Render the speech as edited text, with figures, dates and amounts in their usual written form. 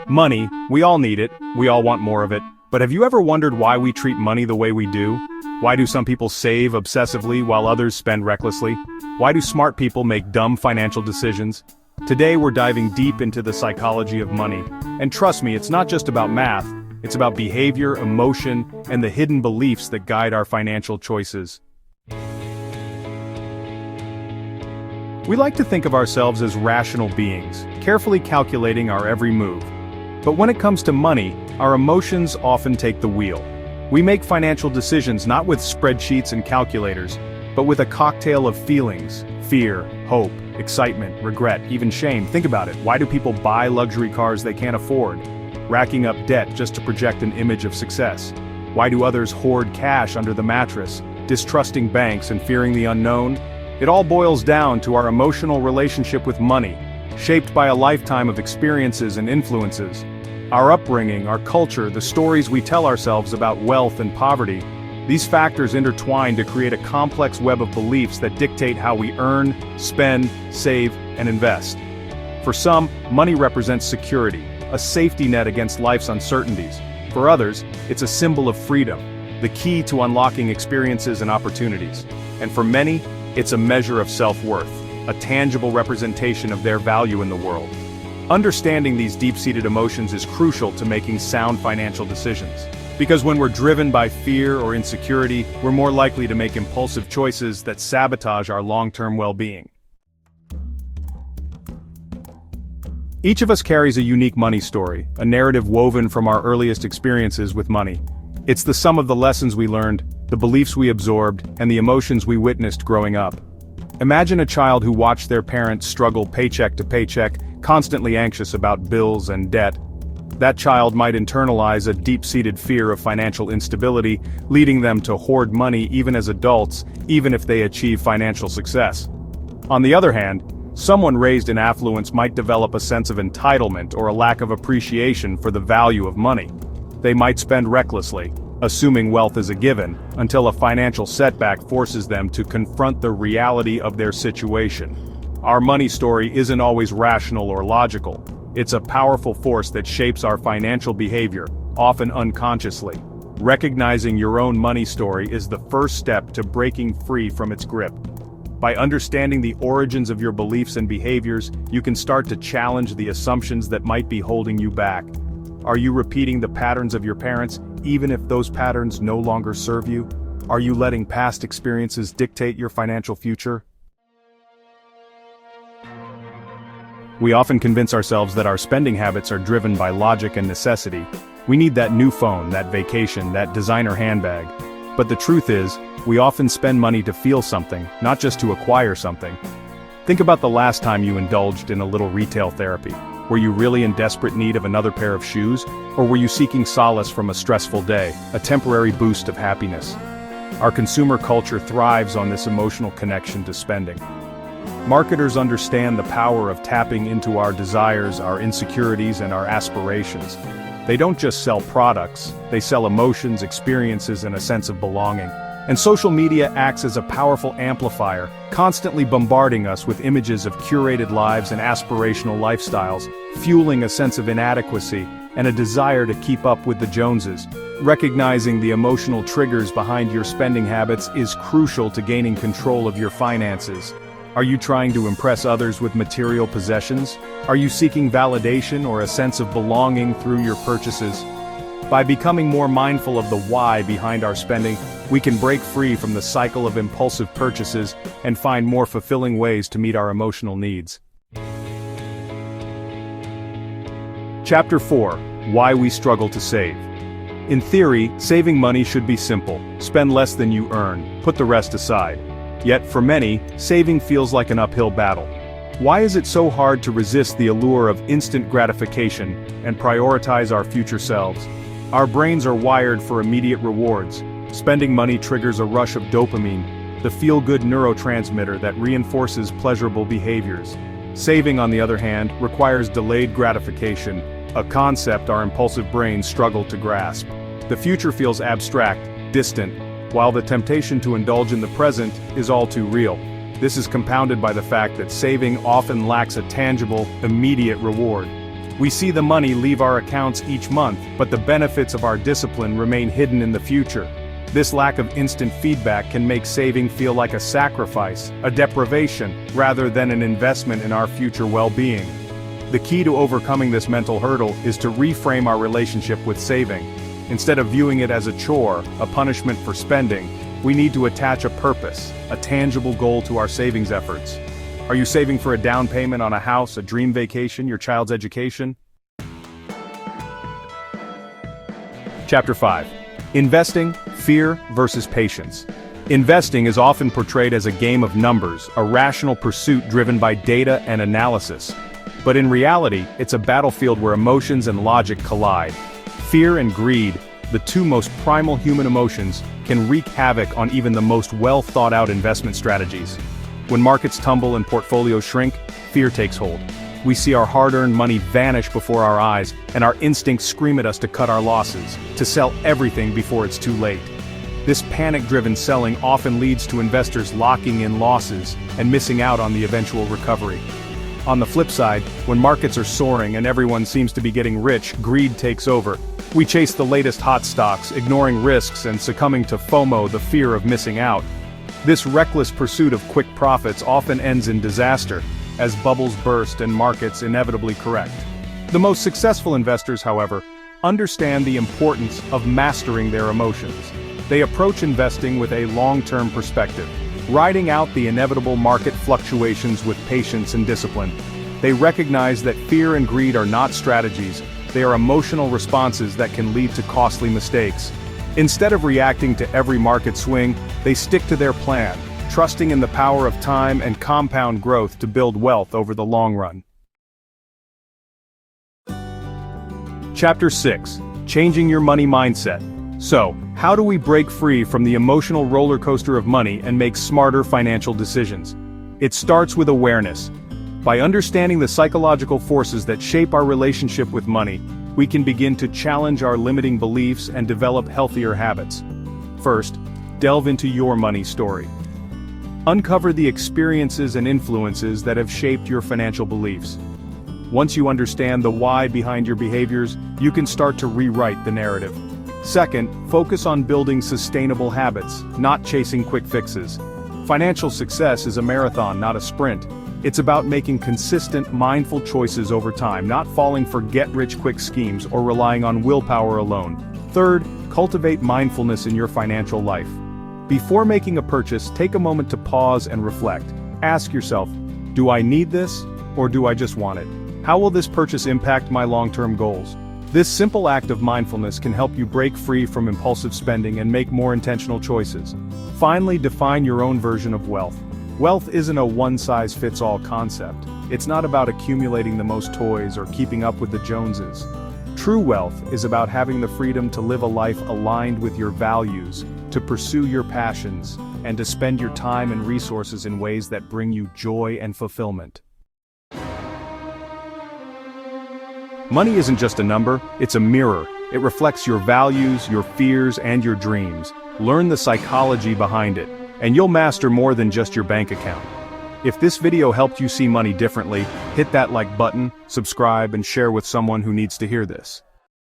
Money, we all need it, we all want more of it, but have you ever wondered why we treat money the way we do? Why do some people save obsessively while others spend recklessly? Why do smart people make dumb financial decisions? Today we're diving deep into the psychology of money, and trust me, it's not just about math, it's about behavior, emotion, and the hidden beliefs that guide our financial choices. We like to think of ourselves as rational beings, carefully calculating our every move. But when it comes to money, our emotions often take the wheel. We make financial decisions not with spreadsheets and calculators, but with a cocktail of feelings: fear, hope, excitement, regret, even shame. Think about it. Why do people buy luxury cars they can't afford? Racking up debt just to project an image of success. Why do others hoard cash under the mattress, distrusting banks and fearing the unknown? It all boils down to our emotional relationship with money, shaped by a lifetime of experiences and influences. Our upbringing, our culture, the stories we tell ourselves about wealth and poverty, these factors intertwine to create a complex web of beliefs that dictate how we earn, spend, save, and invest. For some, money represents security, a safety net against life's uncertainties. For others, it's a symbol of freedom, the key to unlocking experiences and opportunities. And for many, it's a measure of self-worth, a tangible representation of their value in the world. Understanding these deep-seated emotions is crucial to making sound financial decisions. Because when we're driven by fear or insecurity, we're more likely to make impulsive choices that sabotage our long-term well-being. Each of us carries a unique money story, a narrative woven from our earliest experiences with money. It's the sum of the lessons we learned, the beliefs we absorbed, and the emotions we witnessed growing up. Imagine a child who watched their parents struggle paycheck to paycheck, constantly anxious about bills and debt. That child might internalize a deep-seated fear of financial instability, leading them to hoard money even as adults, even if they achieve financial success. On the other hand, someone raised in affluence might develop a sense of entitlement or a lack of appreciation for the value of money. They might spend recklessly, assuming wealth is a given, until a financial setback forces them to confront the reality of their situation. Our money story isn't always rational or logical. It's a powerful force that shapes our financial behavior, often unconsciously. Recognizing your own money story is the first step to breaking free from its grip. By understanding the origins of your beliefs and behaviors, you can start to challenge the assumptions that might be holding you back. Are you repeating the patterns of your parents, even if those patterns no longer serve you? Are you letting past experiences dictate your financial future? We often convince ourselves that our spending habits are driven by logic and necessity. We need that new phone, that vacation, that designer handbag. But the truth is, we often spend money to feel something, not just to acquire something. Think about the last time you indulged in a little retail therapy. Were you really in desperate need of another pair of shoes? Or were you seeking solace from a stressful day, a temporary boost of happiness? Our consumer culture thrives on this emotional connection to spending. Marketers understand the power of tapping into our desires, our insecurities, and our aspirations. They don't just sell products, they sell emotions, experiences, and a sense of belonging. And social media acts as a powerful amplifier, constantly bombarding us with images of curated lives and aspirational lifestyles, fueling a sense of inadequacy and a desire to keep up with the Joneses. Recognizing the emotional triggers behind your spending habits is crucial to gaining control of your finances. Are you trying to impress others with material possessions? Are you seeking validation or a sense of belonging through your purchases? By becoming more mindful of the why behind our spending, we can break free from the cycle of impulsive purchases and find more fulfilling ways to meet our emotional needs. Chapter 4: Why We Struggle to Save. In theory, saving money should be simple. Spend less than you earn, put the rest aside. Yet for many, saving feels like an uphill battle. Why is it so hard to resist the allure of instant gratification and prioritize our future selves? Our brains are wired for immediate rewards. Spending money triggers a rush of dopamine, the feel-good neurotransmitter that reinforces pleasurable behaviors. Saving, on the other hand, requires delayed gratification, a concept our impulsive brains struggle to grasp. The future feels abstract, distant, while the temptation to indulge in the present is all too real. This is compounded by the fact that saving often lacks a tangible, immediate reward. We see the money leave our accounts each month, but the benefits of our discipline remain hidden in the future. This lack of instant feedback can make saving feel like a sacrifice, a deprivation, rather than an investment in our future well-being. The key to overcoming this mental hurdle is to reframe our relationship with saving. Instead of viewing it as a chore, a punishment for spending, we need to attach a purpose, a tangible goal to our savings efforts. Are you saving for a down payment on a house, a dream vacation, your child's education? Chapter 5. Investing, Fear versus Patience. Investing is often portrayed as a game of numbers, a rational pursuit driven by data and analysis. But in reality, it's a battlefield where emotions and logic collide. Fear and greed, the two most primal human emotions, can wreak havoc on even the most well-thought-out investment strategies. When markets tumble and portfolios shrink, fear takes hold. We see our hard-earned money vanish before our eyes, and our instincts scream at us to cut our losses, to sell everything before it's too late. This panic-driven selling often leads to investors locking in losses and missing out on the eventual recovery. On the flip side, when markets are soaring and everyone seems to be getting rich, greed takes over. We chase the latest hot stocks, ignoring risks and succumbing to FOMO, the fear of missing out. This reckless pursuit of quick profits often ends in disaster, as bubbles burst and markets inevitably correct. The most successful investors, however, understand the importance of mastering their emotions. They approach investing with a long-term perspective, riding out the inevitable market fluctuations with patience and discipline. They recognize that fear and greed are not strategies, they are emotional responses that can lead to costly mistakes. Instead of reacting to every market swing, they stick to their plan, trusting in the power of time and compound growth to build wealth over the long run. Chapter 6. Changing Your Money Mindset. So, how do we break free from the emotional roller coaster of money and make smarter financial decisions? It starts with awareness. By understanding the psychological forces that shape our relationship with money, we can begin to challenge our limiting beliefs and develop healthier habits. First, delve into your money story. Uncover the experiences and influences that have shaped your financial beliefs. Once you understand the why behind your behaviors, you can start to rewrite the narrative. Second, focus on building sustainable habits, not chasing quick fixes. Financial success is a marathon, not a sprint. It's about making consistent, mindful choices over time, not falling for get-rich-quick schemes or relying on willpower alone. Third, cultivate mindfulness in your financial life. Before making a purchase, take a moment to pause and reflect. Ask yourself, do I need this, or do I just want it? How will this purchase impact my long-term goals? This simple act of mindfulness can help you break free from impulsive spending and make more intentional choices. Finally, define your own version of wealth. Wealth isn't a one-size-fits-all concept. It's not about accumulating the most toys or keeping up with the Joneses. True wealth is about having the freedom to live a life aligned with your values, to pursue your passions, and to spend your time and resources in ways that bring you joy and fulfillment. Money isn't just a number, it's a mirror. It reflects your values, your fears, and your dreams. Learn the psychology behind it, and you'll master more than just your bank account. If this video helped you see money differently, hit that like button, subscribe, and share with someone who needs to hear this.